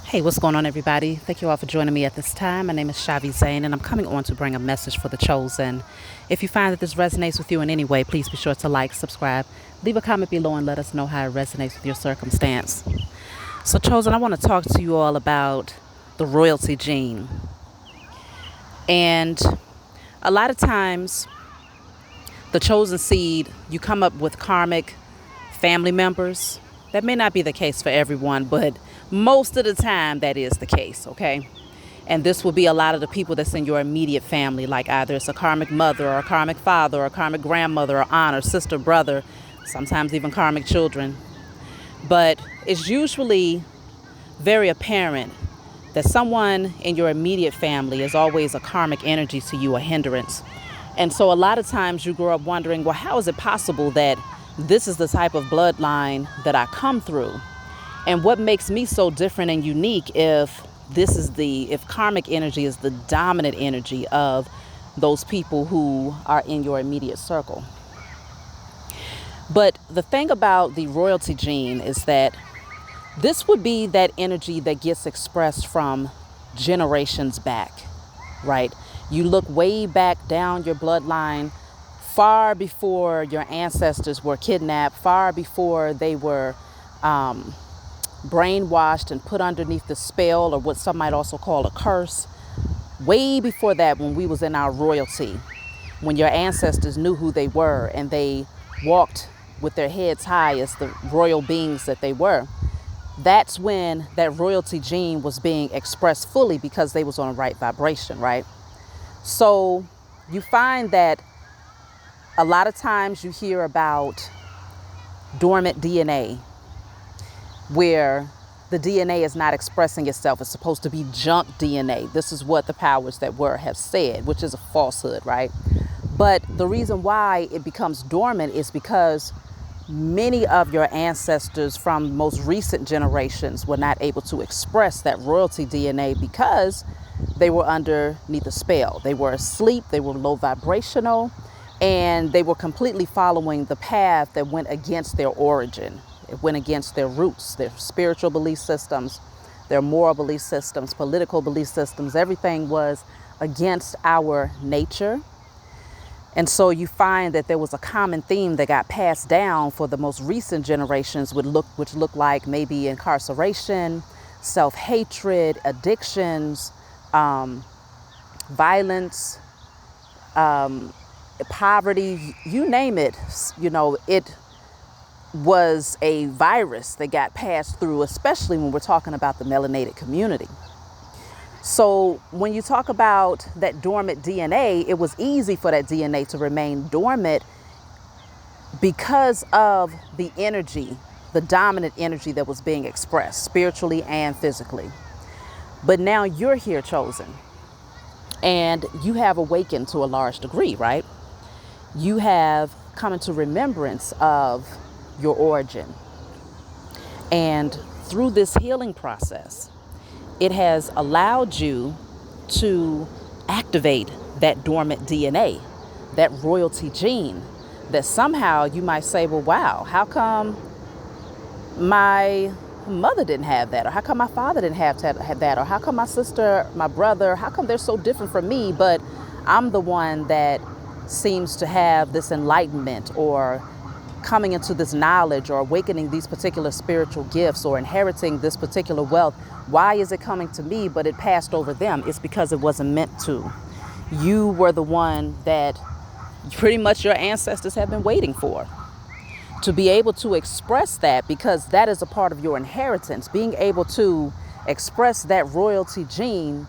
Hey, what's going on, everybody? Thank you all for joining me at this time. My name is Shavi Zane, and I'm coming on to bring a message for the chosen. If you find that this resonates with you in any way, please be sure to like, subscribe, leave a comment below, and let us know how it resonates with your circumstance. So, chosen, I want to talk to you all about the royalty gene. And a lot of times, the chosen seed, you come up with karmic family members. That may not be the case for everyone, but most of the time that is the case, okay? And this will be a lot of the people that's in your immediate family, like either it's a karmic mother or a karmic father or a karmic grandmother or aunt or sister, brother, sometimes even karmic children. But it's usually very apparent that someone in your immediate family is always a karmic energy to you, a hindrance. And so a lot of times you grow up wondering, well, how is it possible that this is the type of bloodline that I come through? And what makes me so different and unique if karmic energy is the dominant energy of those people who are in your immediate circle? But the thing about the royalty gene is that this would be that energy that gets expressed from generations back, right? You look way back down your bloodline, far before your ancestors were kidnapped, far before they were brainwashed and put underneath the spell, or what some might also call a curse. Way before that, when we was in our royalty, when your ancestors knew who they were and they walked with their heads high as the royal beings that they were, that's when that royalty gene was being expressed fully, because they was on the right vibration, right? So you find that a lot of times you hear about dormant DNA, where the DNA is not expressing itself. It's supposed to be junk DNA. This is what the powers that were have said, which is a falsehood, right? But the reason why it becomes dormant is because many of your ancestors from most recent generations were not able to express that royalty DNA because they were underneath a spell. They were asleep, they were low vibrational, and they were completely following the path that went against their origin. It went against their roots, their spiritual belief systems, their moral belief systems, political belief systems. Everything was against our nature. And so you find that there was a common theme that got passed down for the most recent generations, which look like maybe incarceration, self-hatred, addictions, violence, poverty, you name it. It was a virus that got passed through, especially when we're talking about the melanated community. So when you talk about that dormant DNA, it was easy for that DNA to remain dormant because of the energy, the dominant energy that was being expressed spiritually and physically. But now you're here, chosen, and you have awakened to a large degree, right? You have come into remembrance of your origin. And through this healing process, it has allowed you to activate that dormant DNA, that royalty gene, that somehow you might say, well, wow, how come my mother didn't have that? Or how come my father didn't have that? Or how come my sister, my brother, how come they're so different from me, but I'm the one that seems to have this enlightenment, or coming into this knowledge, or awakening these particular spiritual gifts, or inheriting this particular wealth? Why is it coming to me, but it passed over them? It's because it wasn't meant to. You were the one that pretty much your ancestors have been waiting for, to be able to express that, because that is a part of your inheritance. Being able to express that royalty gene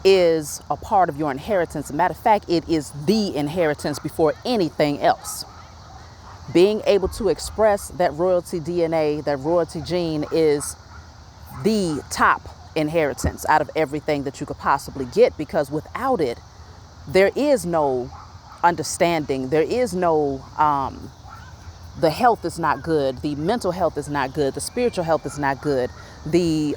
is a part of your inheritance. As a matter of fact, it is the inheritance before anything else. Being able to express that royalty DNA, that royalty gene, is the top inheritance out of everything that you could possibly get, because without it, there is no understanding. There is no, the health is not good. The mental health is not good. The spiritual health is not good. The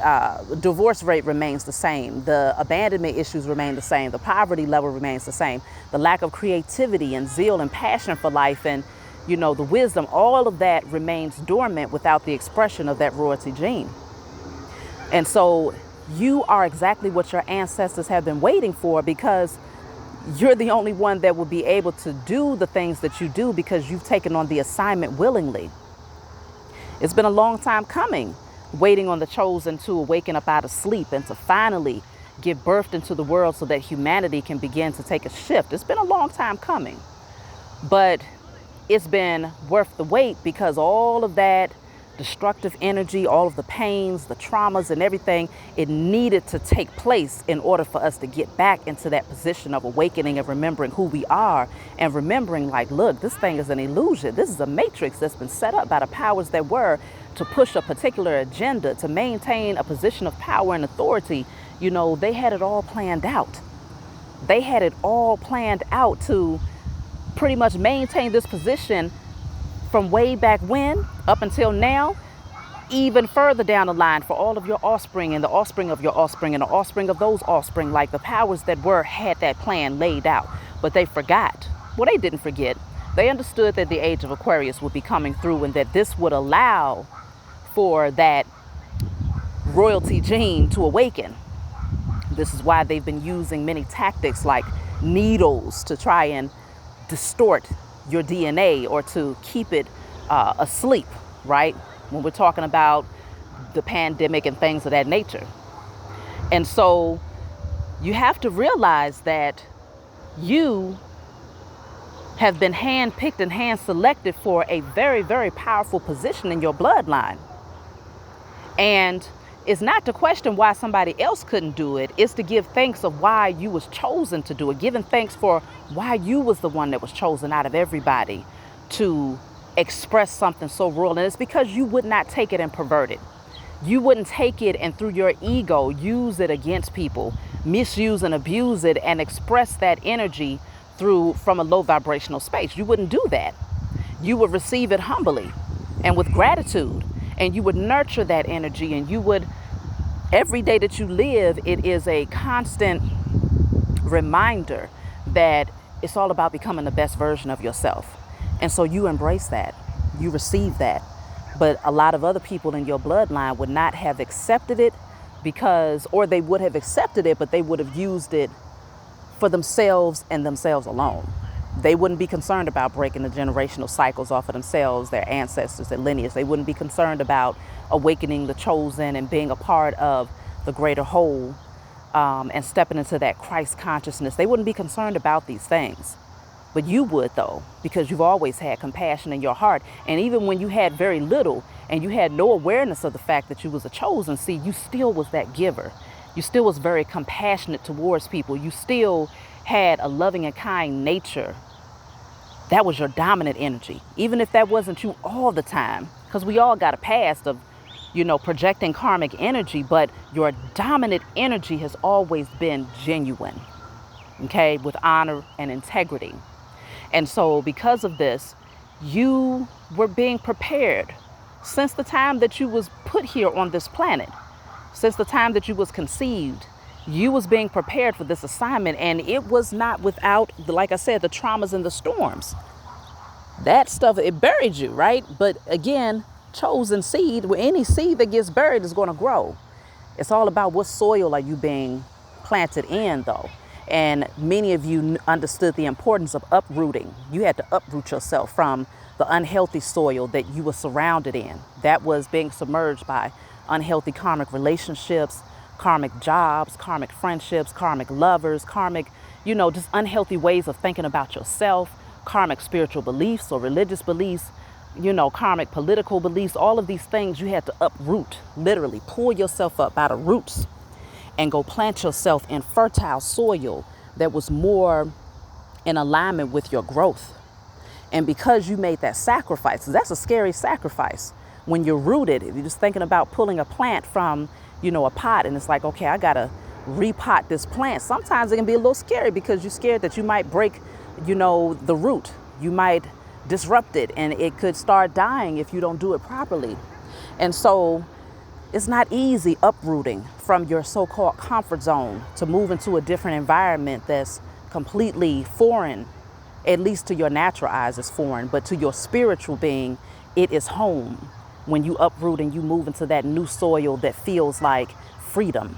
divorce rate remains the same. The abandonment issues remain the same. The poverty level remains the same. The lack of creativity and zeal and passion for life, and the wisdom, all of that remains dormant without the expression of that royalty gene. And so you are exactly what your ancestors have been waiting for, because you're the only one that will be able to do the things that you do because you've taken on the assignment willingly. It's been a long time coming, waiting on the chosen to awaken up out of sleep and to finally give birth into the world so that humanity can begin to take a shift. It's been a long time coming, but it's been worth the wait, because all of that destructive energy, all of the pains, the traumas and everything, it needed to take place in order for us to get back into that position of awakening and remembering who we are, and remembering like, look, this thing is an illusion. This is a matrix that's been set up by the powers that were to push a particular agenda, to maintain a position of power and authority. You know, they had it all planned out. They had it all planned out to pretty much maintain this position from way back when up until now, even further down the line for all of your offspring and the offspring of your offspring and the offspring of those offspring. Like, the powers that were had that plan laid out, but they forgot. Well, they didn't forget. They understood that the age of Aquarius would be coming through, and that this would allow for that royalty gene to awaken. This is why they've been using many tactics like needles to try and distort your DNA, or to keep it asleep, right? When we're talking about the pandemic and things of that nature. And so you have to realize that you have been handpicked and hand selected for a very, very powerful position in your bloodline. And it's not to question why somebody else couldn't do it. It's to give thanks of why you was chosen to do it. Giving thanks for why you was the one that was chosen out of everybody to express something so royal. And it's because you would not take it and pervert it. You wouldn't take it and through your ego use it against people, misuse and abuse it, and express that energy from a low vibrational space. You wouldn't do that. You would receive it humbly and with gratitude. And you would nurture that energy, and you would, every day that you live, it is a constant reminder that it's all about becoming the best version of yourself. And so you embrace that, you receive that. But a lot of other people in your bloodline would not have accepted it or they would have accepted it, but they would have used it for themselves and themselves alone. They wouldn't be concerned about breaking the generational cycles off of themselves, their ancestors, their lineage. They wouldn't be concerned about awakening the chosen and being a part of the greater whole, and stepping into that Christ consciousness. They wouldn't be concerned about these things. But you would, though, because you've always had compassion in your heart. And even when you had very little and you had no awareness of the fact that you was a chosen seed, you still was that giver. You still was very compassionate towards people. You still had a loving and kind nature. That was your dominant energy, even if that wasn't you all the time, because we all got a past of, projecting karmic energy, but your dominant energy has always been genuine, okay, with honor and integrity. And so because of this, you were being prepared since the time that you was put here on this planet, since the time that you was conceived. You was being prepared for this assignment, and it was not without, like I said, the traumas and the storms. That stuff, it buried you, right? But again, chosen seed, where any seed that gets buried is going to grow. It's all about what soil are you being planted in, though. And many of you understood the importance of uprooting. You had to uproot yourself from the unhealthy soil that you were surrounded in. That was being submerged by unhealthy karmic relationships, karmic jobs, karmic friendships, karmic lovers, karmic, just unhealthy ways of thinking about yourself, karmic spiritual beliefs or religious beliefs, karmic political beliefs. All of these things you had to uproot, literally pull yourself up out of roots and go plant yourself in fertile soil that was more in alignment with your growth. And because you made that sacrifice, that's a scary sacrifice. When you're rooted, if you're just thinking about pulling a plant from a pot, and it's like, okay, I gotta repot this plant. Sometimes it can be a little scary because you're scared that you might break, the root. You might disrupt it, and it could start dying if you don't do it properly. And so it's not easy uprooting from your so-called comfort zone to move into a different environment that's completely foreign, at least to your natural eyes it's foreign, but to your spiritual being, it is home. when you uproot and you move into that new soil that feels like freedom,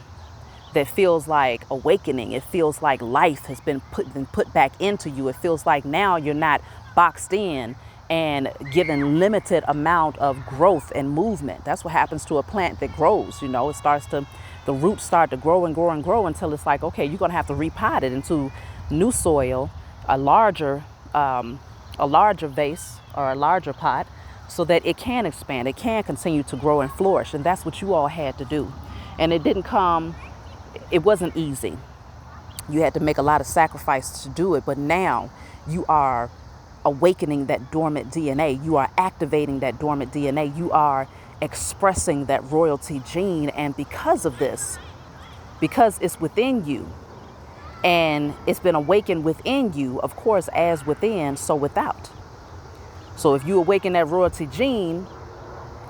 that feels like awakening. It feels like life has been put back into you. It feels like now you're not boxed in and given limited amount of growth and movement. That's what happens to a plant that grows. You know, the roots start to grow and grow and grow until it's like, okay, you're gonna have to repot it into new soil, a larger vase or a larger pot, so that it can expand, it can continue to grow and flourish. And that's what you all had to do. And it wasn't easy. You had to make a lot of sacrifice to do it, but now you are awakening that dormant DNA. You are activating that dormant DNA. You are expressing that royalty gene. And because of this, because it's within you and it's been awakened within you, of course, as within, so without. So if you awaken that royalty gene,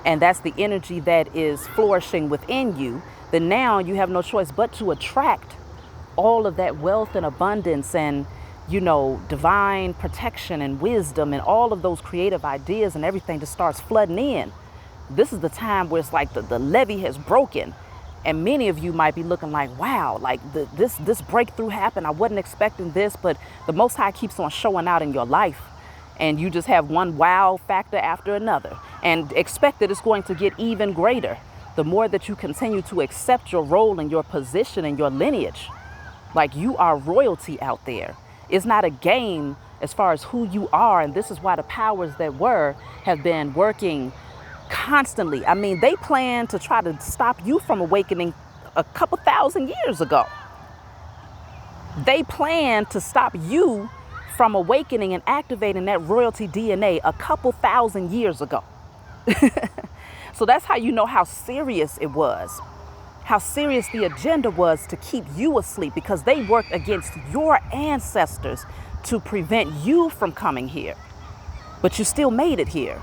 and that's the energy that is flourishing within you, then now you have no choice but to attract all of that wealth and abundance and, you know, divine protection and wisdom and all of those creative ideas and everything just starts flooding in. This is the time where it's like the levee has broken. And many of you might be looking like, wow, like this breakthrough happened. I wasn't expecting this, but the Most High keeps on showing out in your life. And you just have one wow factor after another and expect that it's going to get even greater the more that you continue to accept your role and your position and your lineage. Like, you are royalty out there. It's not a game as far as who you are. And this is why the powers that were have been working constantly. I mean, they plan to try to stop you from awakening a couple thousand years ago. They plan to stop you from awakening and activating that royalty DNA a couple thousand years ago. So that's how you know how serious it was, how serious the agenda was to keep you asleep, because they worked against your ancestors to prevent you from coming here. But you still made it here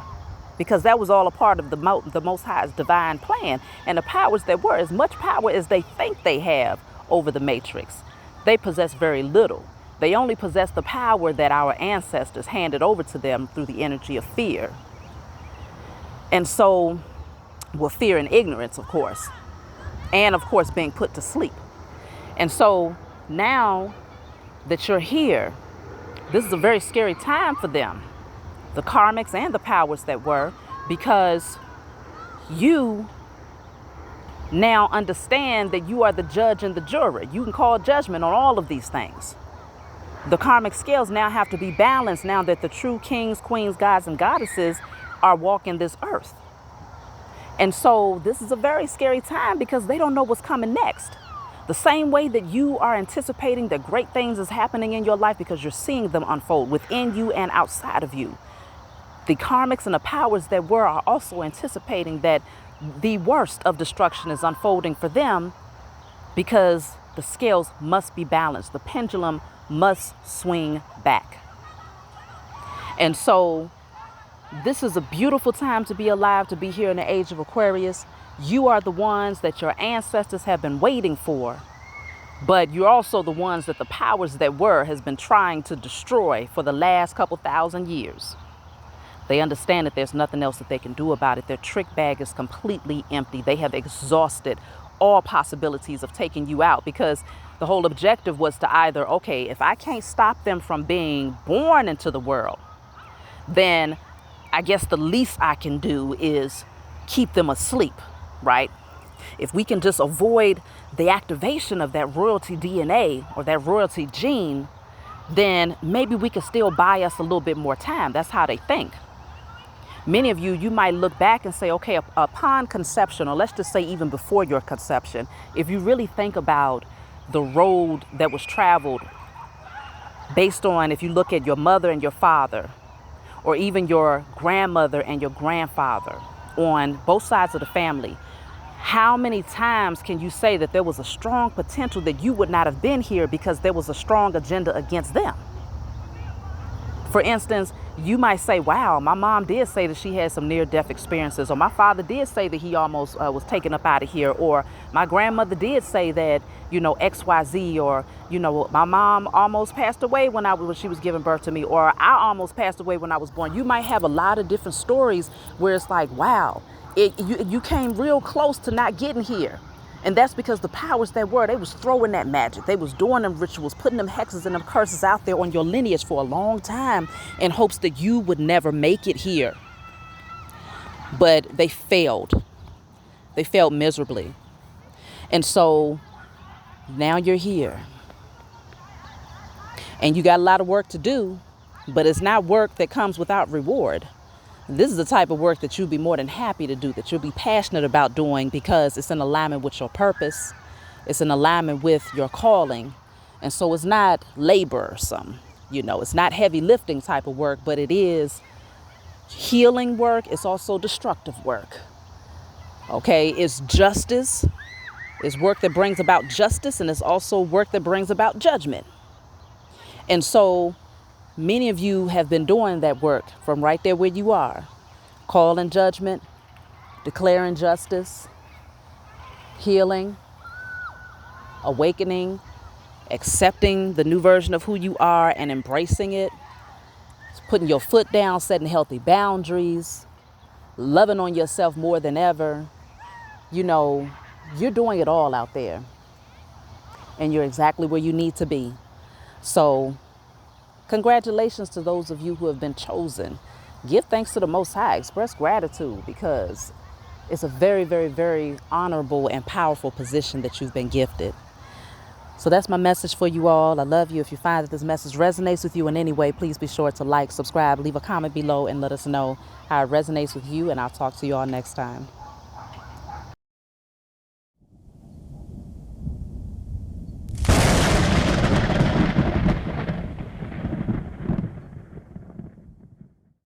because that was all a part of the Most High's divine plan. And the powers that were, as much power as they think they have over the matrix, they possess very little. They only possess the power that our ancestors handed over to them through the energy of fear. And so, well, fear and ignorance, of course. And of course, being put to sleep. And so now that you're here, this is a very scary time for them, the karmics and the powers that were, because you now understand that you are the judge and the juror. You can call judgment on all of these things. The karmic scales now have to be balanced now that the true kings, queens, gods, and goddesses are walking this earth. And so this is a very scary time because they don't know what's coming next. The same way that you are anticipating that great things is happening in your life because you're seeing them unfold within you and outside of you. The karmics and the powers that were are also anticipating that the worst of destruction is unfolding for them because the scales must be balanced. The pendulum must swing back. And so this is a beautiful time to be alive, to be here in the age of Aquarius. You are the ones that your ancestors have been waiting for, but you're also the ones that the powers that were has been trying to destroy for the last couple thousand years. They understand that there's nothing else that they can do about it. Their trick bag is completely empty. They have exhausted all possibilities of taking you out because the whole objective was to either, okay, if I can't stop them from being born into the world, then I guess the least I can do is keep them asleep, right? If we can just avoid the activation of that royalty DNA or that royalty gene, then maybe we can still buy us a little bit more time. That's how they think. Many of you might look back and say, okay, upon conception, or let's just say even before your conception, if you really think about the road that was traveled based on, if you look at your mother and your father, or even your grandmother and your grandfather on both sides of the family, how many times can you say that there was a strong potential that you would not have been here because there was a strong agenda against them? For instance, you might say, wow, my mom did say that she had some near-death experiences, or my father did say that he almost was taken up out of here, or my grandmother did say that, you know, XYZ, or, you know, my mom almost passed away when she was giving birth to me, or I almost passed away when I was born. You might have a lot of different stories where it's like, wow, You came real close to not getting here. And that's because the powers that were, they was throwing that magic. They was doing them rituals, putting them hexes and them curses out there on your lineage for a long time in hopes that you would never make it here. But they failed. They failed miserably. And so now you're here. And you got a lot of work to do, but it's not work that comes without reward. This is the type of work that you'll be more than happy to do, that you'll be passionate about doing because it's in alignment with your purpose. It's in alignment with your calling. And so it's not laborsome, it's not heavy lifting type of work, but it is healing work. It's also destructive work. Okay, it's justice. It's work that brings about justice, and it's also work that brings about judgment. And so many of you have been doing that work from right there where you are, calling judgment, declaring justice, healing, awakening, accepting the new version of who you are and embracing it, putting your foot down, setting healthy boundaries, loving on yourself more than ever. You're doing it all out there, and you're exactly where you need to be. So congratulations to those of you who have been chosen. Give thanks to the Most High. Express gratitude, because it's a very, very, very honorable and powerful position that you've been gifted. So that's my message for you all. I love you. If you find that this message resonates with you in any way, please be sure to like, subscribe, leave a comment below, and let us know how it resonates with you. And I'll talk to you all next time.